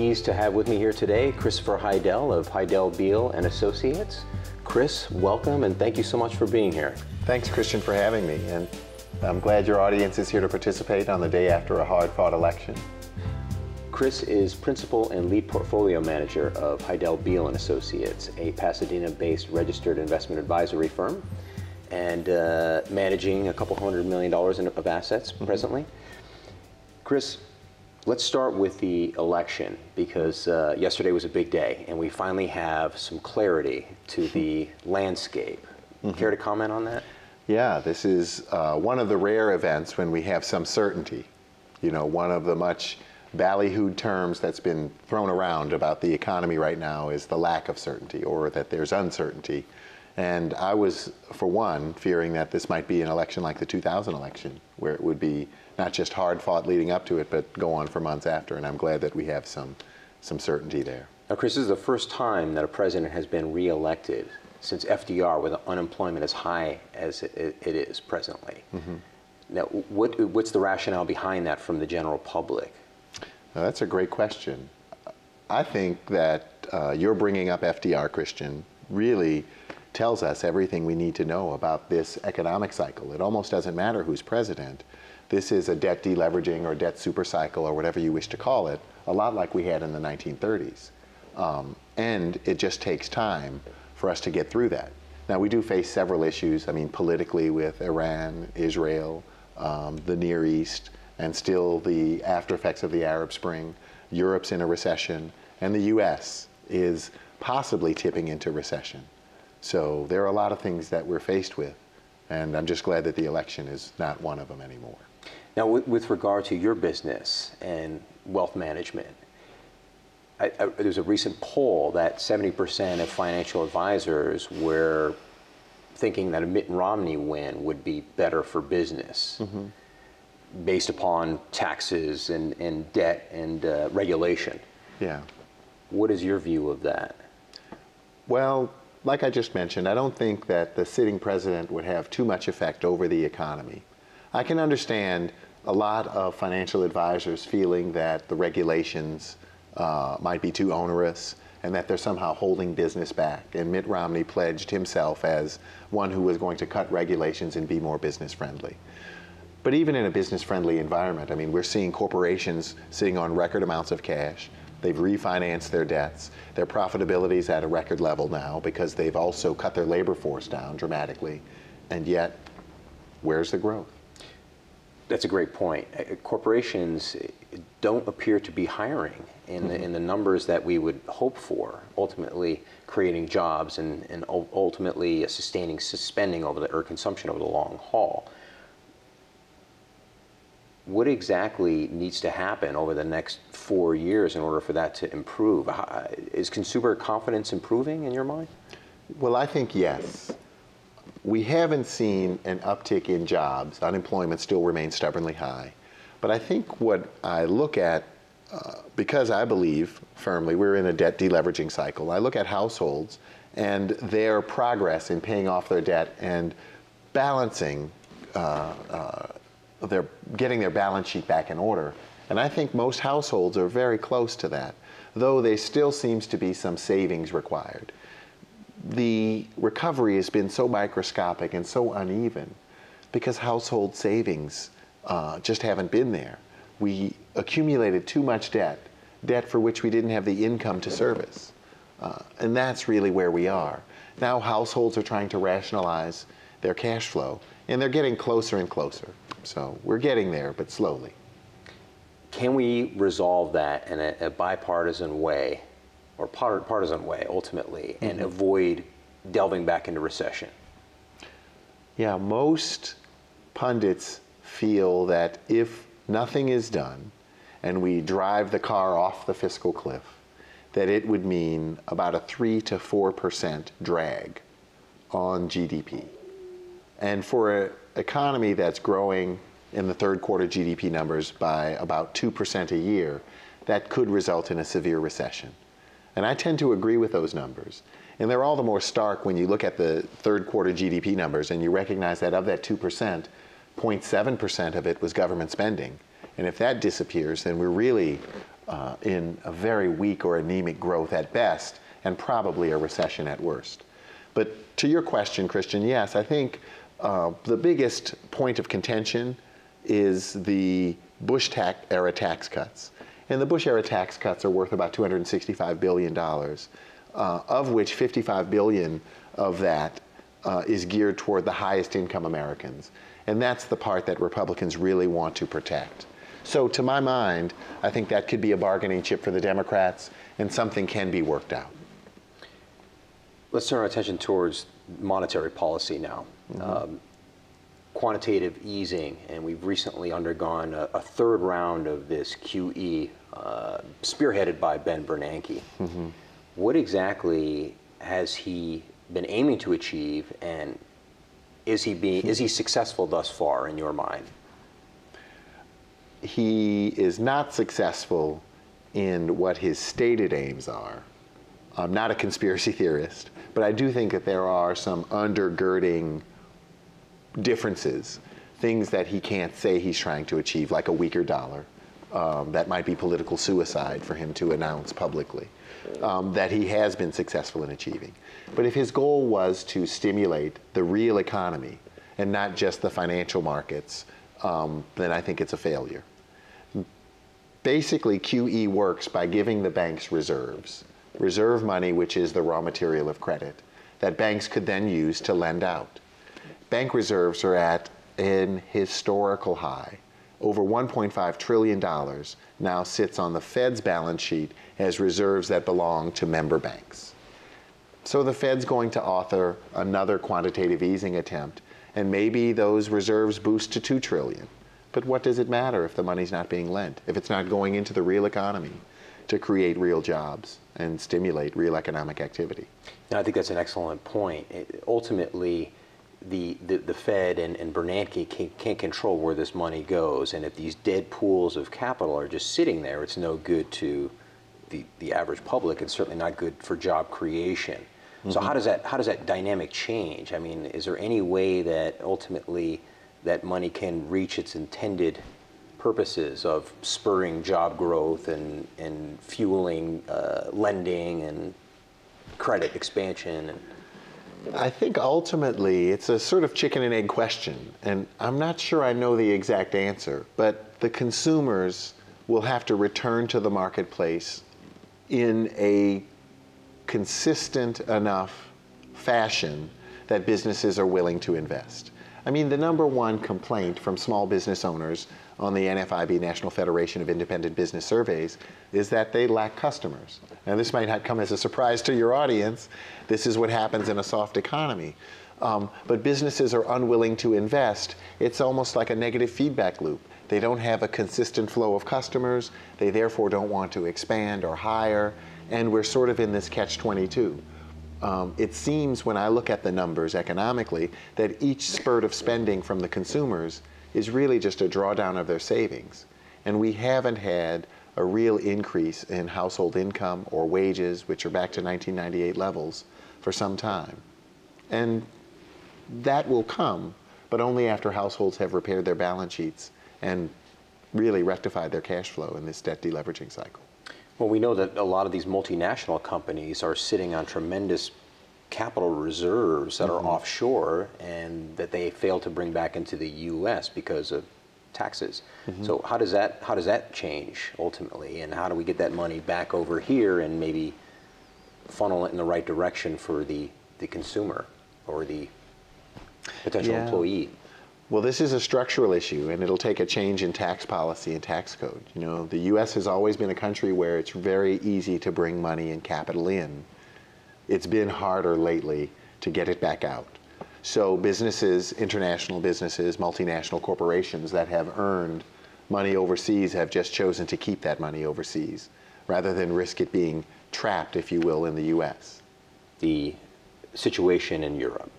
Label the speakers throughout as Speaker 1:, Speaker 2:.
Speaker 1: pleased to have with me here today Christopher Haydel of Haydel, Biel and Associates. Chris, welcome and thank you so much for being here.
Speaker 2: Thanks, Christian, for having me, and I'm glad your audience is here to participate on the day after a hard-fought election.
Speaker 1: Chris is Principal and Lead Portfolio Manager of Haydel, Biel and Associates, a Pasadena-based registered investment advisory firm, and managing a couple $100 million of assets presently. Chris, let's start with the election, because yesterday was a big day, and we finally have some clarity to the landscape. Care to comment on that?
Speaker 2: Yeah, this is one of the rare events when we have some certainty. You know, one of the much ballyhooed terms that's been thrown around about the economy right now is the lack of certainty, or that there's uncertainty. And I was, for one, fearing that this might be an election like the 2000 election, where it would be not just hard fought leading up to it, but go on for months after. And I'm glad that we have some certainty there.
Speaker 1: Now, Chris, this is the first time that a president has been reelected since FDR, with unemployment as high as it is presently. Now, what's the rationale behind that from the general public?
Speaker 2: Now, that's a great question. I think that you're bringing up FDR, Christian, really tells us everything we need to know about this economic cycle. It almost doesn't matter who's president. This is a debt deleveraging or debt super cycle, or whatever you wish to call it, a lot like we had in the 1930s. And it just takes time for us to get through that. Now, we do face several issues, I mean, politically, with Iran, Israel, the Near East, and still the after effects of the Arab Spring. Europe's in a recession, and the US is possibly tipping into recession. So there are a lot of things that we're faced with, and I'm just glad that the election is not one of them anymore.
Speaker 1: Now, with regard to your business and wealth management, there's a recent poll that 70% of financial advisors were thinking that a Mitt Romney win would be better for business, based upon taxes and debt and regulation.
Speaker 2: Yeah.
Speaker 1: What is your view of that?
Speaker 2: Well, like I just mentioned, I don't think that the sitting president would have too much effect over the economy. I can understand a lot of financial advisors feeling that the regulations might be too onerous and that they're somehow holding business back. And Mitt Romney pledged himself as one who was going to cut regulations and be more business friendly. But even in a business-friendly environment, I mean, we're seeing corporations sitting on record amounts of cash. They've refinanced their debts. Their profitability is at a record level now because they've also cut their labor force down dramatically. And yet, where's the growth?
Speaker 1: That's a great point. Corporations don't appear to be hiring in the numbers that we would hope for, ultimately creating jobs and ultimately sustaining spending or consumption over the long haul. What exactly needs to happen over the next 4 years in order for that to improve? Is consumer confidence improving in your mind?
Speaker 2: Well, I think yes. We haven't seen an uptick in jobs. Unemployment still remains stubbornly high. But I think what I look at, because I believe firmly we're in a debt deleveraging cycle, I look at households and their progress in paying off their debt and balancing they're getting their balance sheet back in order. And I think most households are very close to that, though there still seems to be some savings required. The recovery has been so microscopic and so uneven because household savings just haven't been there. We accumulated too much debt for which we didn't have the income to service. And that's really where we are. Now households are trying to rationalize their cash flow, and they're getting closer and closer. So we're getting there, but slowly.
Speaker 1: Can we resolve that in a bipartisan way, or partisan way, ultimately, and avoid delving back into recession?
Speaker 2: Yeah, most pundits feel that if nothing is done and we drive the car off the fiscal cliff, that it would mean about a 3 to 4% drag on GDP. And for an economy that's growing in the third quarter GDP numbers by about 2% a year, that could result in a severe recession. And I tend to agree with those numbers. And they're all the more stark when you look at the third quarter GDP numbers and you recognize that of that 2%, 0.7% of it was government spending. And if that disappears, then we're really in a very weak or anemic growth at best, and probably a recession at worst. But to your question, Christian, yes, I think the biggest point of contention is the Bush-era tax cuts. And the Bush-era tax cuts are worth about $265 billion, of which $55 billion of that is geared toward the highest income Americans. And that's the part that Republicans really want to protect. So to my mind, I think that could be a bargaining chip for the Democrats, and something can be worked out.
Speaker 1: Let's turn our attention towards monetary policy now. Quantitative easing, and we've recently undergone a third round of this QE, spearheaded by Ben Bernanke. What exactly has he been aiming to achieve, and is he successful thus far in your mind?
Speaker 2: He is not successful in what his stated aims are. I'm not a conspiracy theorist, but I do think that there are some undergirding differences, things that he can't say he's trying to achieve, like a weaker dollar. That might be political suicide for him to announce publicly, that he has been successful in achieving. But if his goal was to stimulate the real economy and not just the financial markets, then I think it's a failure. Basically, QE works by giving the banks reserves, reserve money, which is the raw material of credit, that banks could then use to lend out. Bank reserves are at an historical high. Over $1.5 trillion now sits on the Fed's balance sheet as reserves that belong to member banks. So the Fed's going to author another quantitative easing attempt, and maybe those reserves boost to $2 trillion. But what does it matter if the money's not being lent, if it's not going into the real economy to create real jobs and stimulate real economic activity?
Speaker 1: And I think that's an excellent point. Ultimately, the Fed and Bernanke can't control where this money goes, and if these dead pools of capital are just sitting there, it's no good to the average public, and certainly not good for job creation. So how does that dynamic change? I mean, is there any way that ultimately that money can reach its intended purposes of spurring job growth and fueling lending and credit expansion?
Speaker 2: I think ultimately it's a sort of chicken and egg question, and I'm not sure I know the exact answer, but the consumers will have to return to the marketplace in a consistent enough fashion that businesses are willing to invest. I mean, the number one complaint from small business owners on the NFIB, National Federation of Independent Business Surveys, is that they lack customers. Now, this might not come as a surprise to your audience. This is what happens in a soft economy. But businesses are unwilling to invest. It's almost like a negative feedback loop. They don't have a consistent flow of customers. They therefore don't want to expand or hire. And we're sort of in this catch-22. It seems when I look at the numbers economically that each spurt of spending from the consumers is really just a drawdown of their savings. And we haven't had a real increase in household income or wages, which are back to 1998 levels, for some time. And that will come, but only after households have repaired their balance sheets and really rectified their cash flow in this debt deleveraging cycle.
Speaker 1: Well, we know that a lot of these multinational companies are sitting on tremendous capital reserves that are offshore and that they fail to bring back into the U.S. because of taxes. So how does that change ultimately, and how do we get that money back over here and maybe funnel it in the right direction for the consumer or the potential employee?
Speaker 2: Well, this is a structural issue, and it'll take a change in tax policy and tax code. You know, the U.S. has always been a country where it's very easy to bring money and capital in. It's been harder lately to get it back out. So businesses, international businesses, multinational corporations that have earned money overseas have just chosen to keep that money overseas rather than risk it being trapped, if you will, in the U.S.
Speaker 1: The situation in Europe,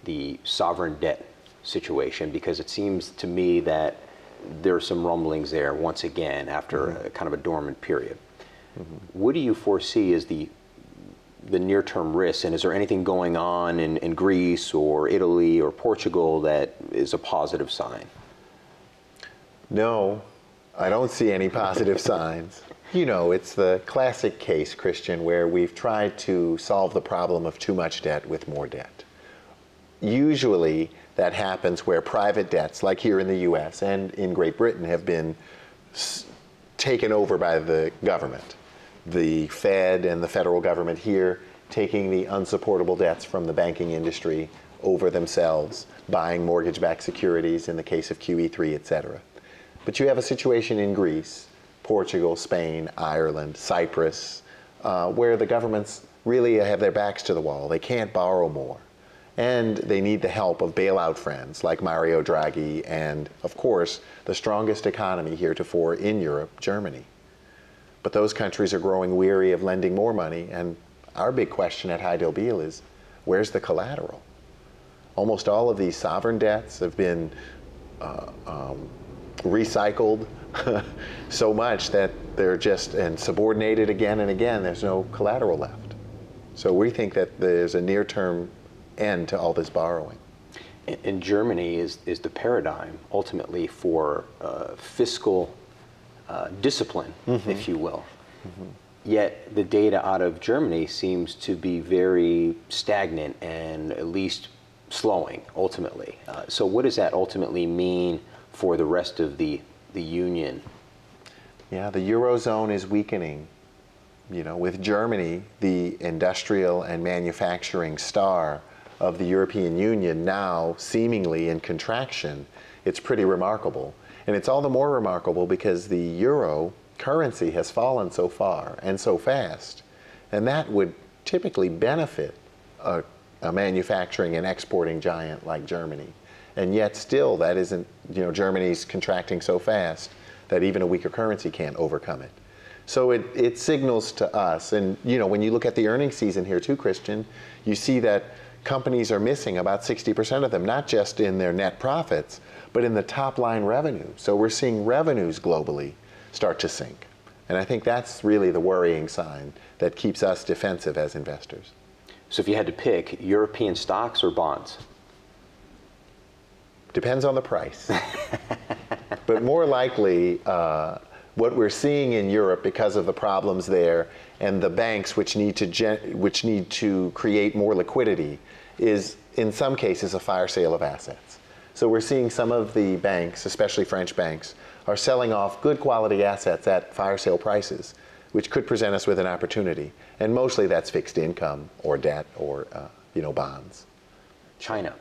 Speaker 1: the sovereign debt situation, because it seems to me that there are some rumblings there once again after a kind of a dormant period. What do you foresee as the near-term risks, and is there anything going on in Greece or Italy or Portugal that is a positive sign?
Speaker 2: No. I don't see any positive signs. You know, it's the classic case, Christian, where we've tried to solve the problem of too much debt with more debt. Usually that happens where private debts, like here in the US and in Great Britain, have been taken over by the government. The Fed and the federal government here taking the unsupportable debts from the banking industry over themselves, buying mortgage-backed securities in the case of QE3, et cetera. But you have a situation in Greece, Portugal, Spain, Ireland, Cyprus, where the governments really have their backs to the wall. They can't borrow more. And they need the help of bailout friends like Mario Draghi and, of course, the strongest economy heretofore in Europe, Germany. But those countries are growing weary of lending more money, and our big question at Haydel Biel is, where's the collateral? Almost all of these sovereign debts have been recycled so much that they're just subordinated again and again. There's no collateral left. So we think that there's a near-term end to all this borrowing.
Speaker 1: And Germany is the paradigm ultimately for fiscal discipline, if you will. Yet the data out of Germany seems to be very stagnant and at least slowing ultimately. So what does that ultimately mean for the rest of the Union?
Speaker 2: Yeah, the Eurozone is weakening. You know, with Germany, the industrial and manufacturing star of the European Union now seemingly in contraction, it's pretty remarkable. And it's all the more remarkable because the euro currency has fallen so far and so fast. And that would typically benefit a manufacturing and exporting giant like Germany. And yet still that isn't, you know, Germany's contracting so fast that even a weaker currency can't overcome it. So it signals to us, and you know, when you look at the earnings season here too, Christian, you see that companies are missing about 60% of them, not just in their net profits, but in the top line revenue. So we're seeing revenues globally start to sink. And I think that's really the worrying sign that keeps us defensive as investors.
Speaker 1: So if you had to pick, European stocks or bonds?
Speaker 2: Depends on the price. But more likely, what we're seeing in Europe because of the problems there and the banks which need to create more liquidity is in some cases a fire sale of assets. So we're seeing some of the banks, especially French banks, are selling off good quality assets at fire sale prices, which could present us with an opportunity. And mostly that's fixed income or debt or bonds.
Speaker 1: China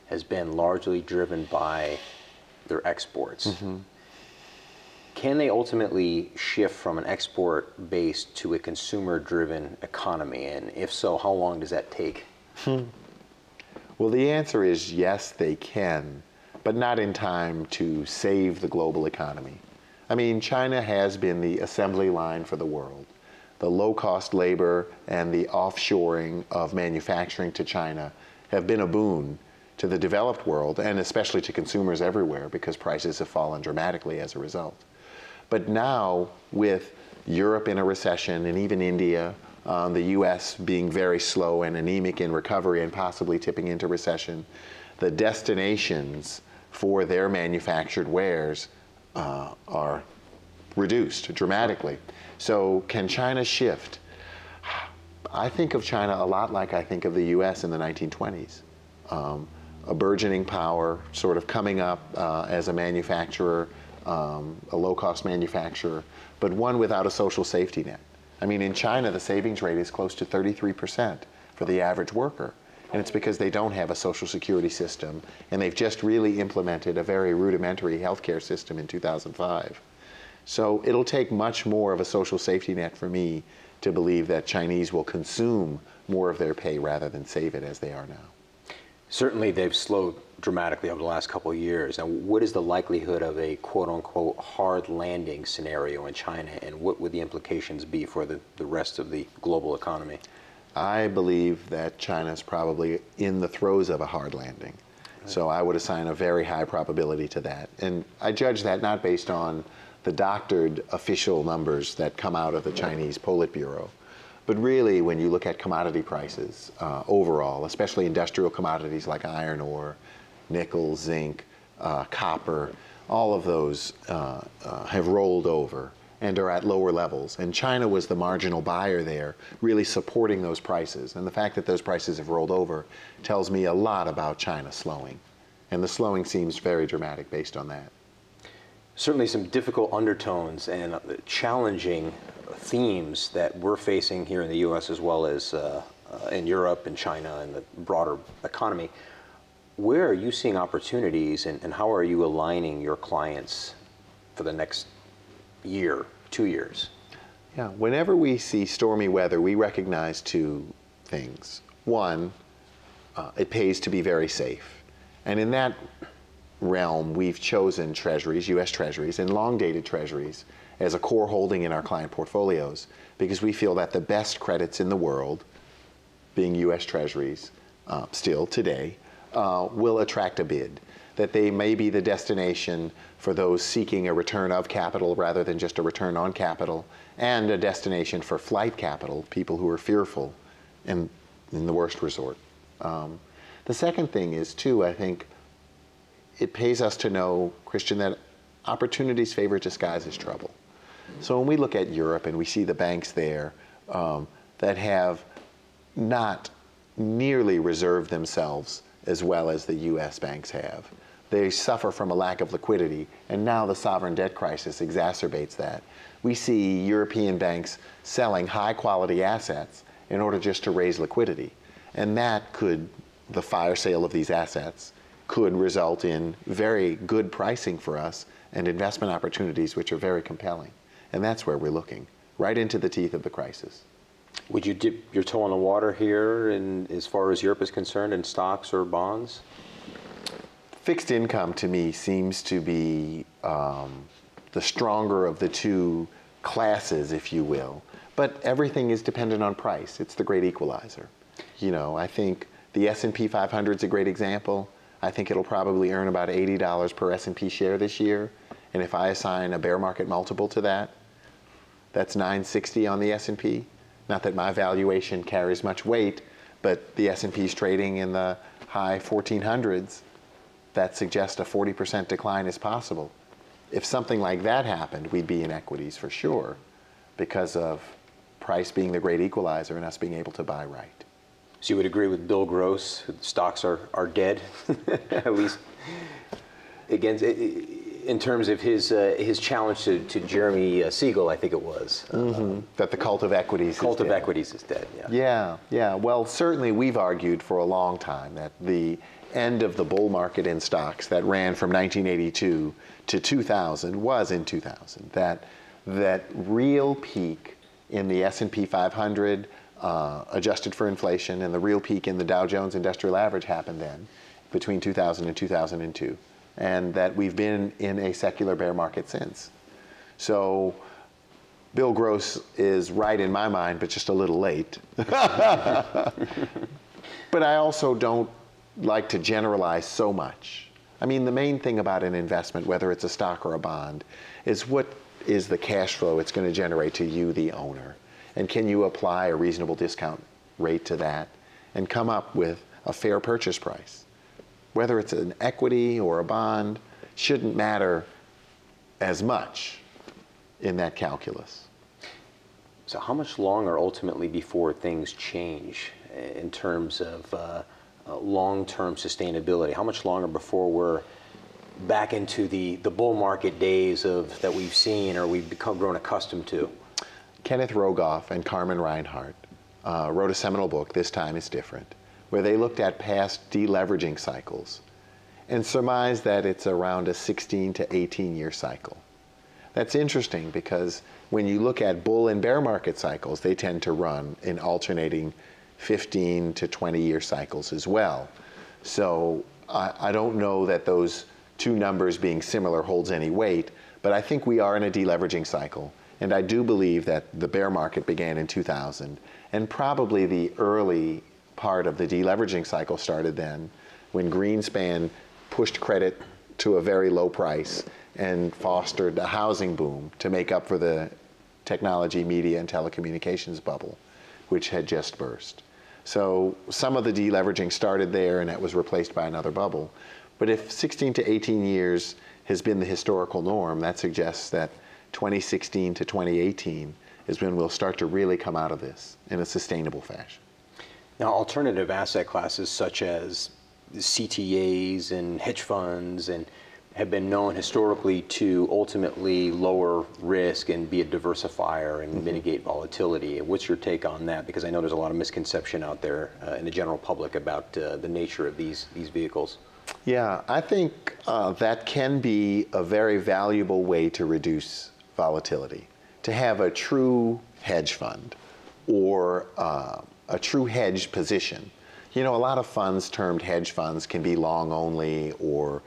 Speaker 1: has been largely driven by their exports. Can they ultimately shift from an export base to a consumer-driven economy? And if so, how long does that take?
Speaker 2: Well, the answer is yes, they can, but not in time to save the global economy. I mean, China has been the assembly line for the world. The low-cost labor and the offshoring of manufacturing to China have been a boon to the developed world and especially to consumers everywhere because prices have fallen dramatically as a result. But now, with Europe in a recession and even India, the US being very slow and anemic in recovery and possibly tipping into recession, the destinations for their manufactured wares are reduced dramatically. So can China shift? I think of China a lot like I think of the US in the 1920s. A burgeoning power sort of coming up as a manufacturer, a low-cost manufacturer, but one without a social safety net. I mean, in China, the savings rate is close to 33% for the average worker. And it's because they don't have a social security system, and they've just really implemented a very rudimentary healthcare system in 2005. So it'll take much more of a social safety net for me to believe that Chinese will consume more of their pay rather than save it as they are now.
Speaker 1: Certainly they've slowed dramatically over the last couple of years. Now, what is the likelihood of a quote-unquote hard landing scenario in China, and what would the implications be for the rest of the global economy?
Speaker 2: I believe that China is probably in the throes of a hard landing. Right. So I would assign a very high probability to that. And I judge that not based on the doctored official numbers that come out of the Chinese Politburo, but really when you look at commodity prices overall, especially industrial commodities like iron ore, nickel, zinc, copper, all of those have rolled over and are at lower levels. And China was the marginal buyer there, really supporting those prices. And the fact that those prices have rolled over tells me a lot about China slowing. And the slowing seems very dramatic based on that.
Speaker 1: Certainly some difficult undertones and challenging themes that we're facing here in the U.S. as well as in Europe and China and the broader economy. Where are you seeing opportunities, and how are you aligning your clients for the next year, 2 years?
Speaker 2: Yeah, whenever we see stormy weather, we recognize two things. One, it pays to be very safe. And in that realm, we've chosen treasuries, U.S. treasuries, and long-dated treasuries as a core holding in our client portfolios because we feel that the best credits in the world, being U.S. treasuries still today, will attract a bid, that they may be the destination for those seeking a return of capital rather than just a return on capital, and a destination for flight capital, people who are fearful in the worst resort. The second thing is, too, I think it pays us to know, Christian, that opportunities favor disguise as trouble. So when we look at Europe and we see the banks there that have not nearly reserved themselves as well as the U.S. banks have. They suffer from a lack of liquidity, and now the sovereign debt crisis exacerbates that. We see European banks selling high-quality assets in order just to raise liquidity. And that could, the fire sale of these assets, could result in very good pricing for us and investment opportunities which are very compelling. And that's where we're looking, right into the teeth of the crisis.
Speaker 1: Would you dip your toe in the water here as far as Europe is concerned in stocks or bonds?
Speaker 2: Fixed income to me seems to be the stronger of the two classes, if you will. But everything is dependent on price. It's the great equalizer. You know, I think the S&P 500 is a great example. I think it'll probably earn about $80 per S&P share this year. And if I assign a bear market multiple to that, that's $960 on the S&P. Not that my valuation carries much weight, but the S&P is trading in the high 1400s. That suggests a 40% decline is possible. If something like that happened, we'd be in equities for sure because of price being the great equalizer and us being able to buy right.
Speaker 1: So you would agree with Bill Gross, stocks are dead, at least against, in terms of his challenge to Jeremy Siegel, I think it was.
Speaker 2: That the cult of equities
Speaker 1: is dead.
Speaker 2: Yeah. Well, certainly we've argued for a long time that the end of the bull market in stocks that ran from 1982 to 2000 was in 2000. That real peak in the S&P 500 adjusted for inflation and the real peak in the Dow Jones Industrial Average happened then between 2000 and 2002. And that we've been in a secular bear market since. So Bill Gross is right in my mind, but just a little late. But I also don't like to generalize so much. I mean, the main thing about an investment, whether it's a stock or a bond, is what is the cash flow it's going to generate to you, the owner. And can you apply a reasonable discount rate to that and come up with a fair purchase price? Whether it's an equity or a bond shouldn't matter as much in that calculus.
Speaker 1: So how much longer ultimately before things change in terms of long-term sustainability? How much longer before we're back into the bull market days that we've seen or we've grown accustomed to?
Speaker 2: Kenneth Rogoff and Carmen Reinhart wrote a seminal book, This Time is Different, where they looked at past deleveraging cycles and surmised that it's around a 16 to 18-year cycle. That's interesting because when you look at bull and bear market cycles, they tend to run in alternating 15 to 20-year cycles as well. So I don't know that those two numbers being similar holds any weight, but I think we are in a deleveraging cycle. And I do believe that the bear market began in 2000, and probably the early part of the deleveraging cycle started then when Greenspan pushed credit to a very low price and fostered a housing boom to make up for the technology, media, and telecommunications bubble, which had just burst. So some of the deleveraging started there and that was replaced by another bubble. But if 16 to 18 years has been the historical norm, that suggests that 2016 to 2018 is when we'll start to really come out of this in a sustainable fashion.
Speaker 1: Now, alternative asset classes such as CTAs and hedge funds and have been known historically to ultimately lower risk and be a diversifier and mitigate volatility. What's your take on that? Because I know there's a lot of misconception out there in the general public about the nature of these vehicles.
Speaker 2: Yeah, I think that can be a very valuable way to reduce volatility. To have a true hedge fund or a true hedge position. You know, a lot of funds termed hedge funds can be long only or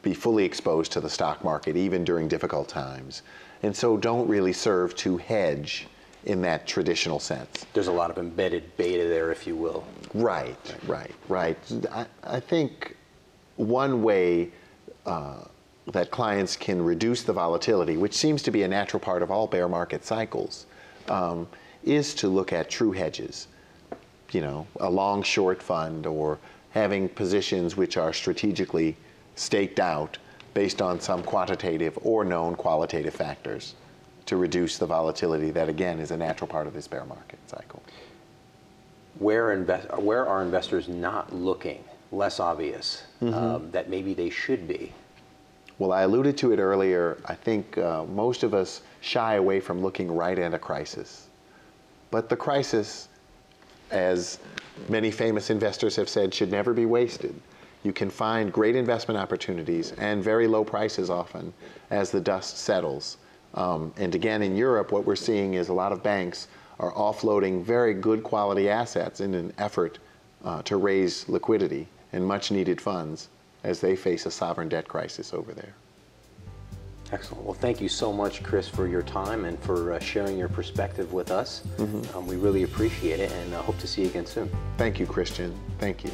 Speaker 2: be fully exposed to the stock market even during difficult times, and so don't really serve to hedge in that traditional sense.
Speaker 1: There's a lot of embedded beta there, if you will.
Speaker 2: Right. I think one way that clients can reduce the volatility, which seems to be a natural part of all bear market cycles, is to look at true hedges. You know, a long short fund or having positions which are strategically staked out based on some quantitative or known qualitative factors to reduce the volatility that, again, is a natural part of this bear market cycle.
Speaker 1: Where are investors not looking, less obvious, that maybe they should be?
Speaker 2: Well, I alluded to it earlier. I think most of us shy away from looking right at a crisis. But the crisis, as many famous investors have said, should never be wasted. You can find great investment opportunities and very low prices often as the dust settles. And again, in Europe, what we're seeing is a lot of banks are offloading very good quality assets in an effort to raise liquidity and much needed funds as they face a sovereign debt crisis over there.
Speaker 1: Excellent. Well, thank you so much, Chris, for your time and for sharing your perspective with us. We really appreciate it and hope to see you again soon.
Speaker 2: Thank you, Christian. Thank you.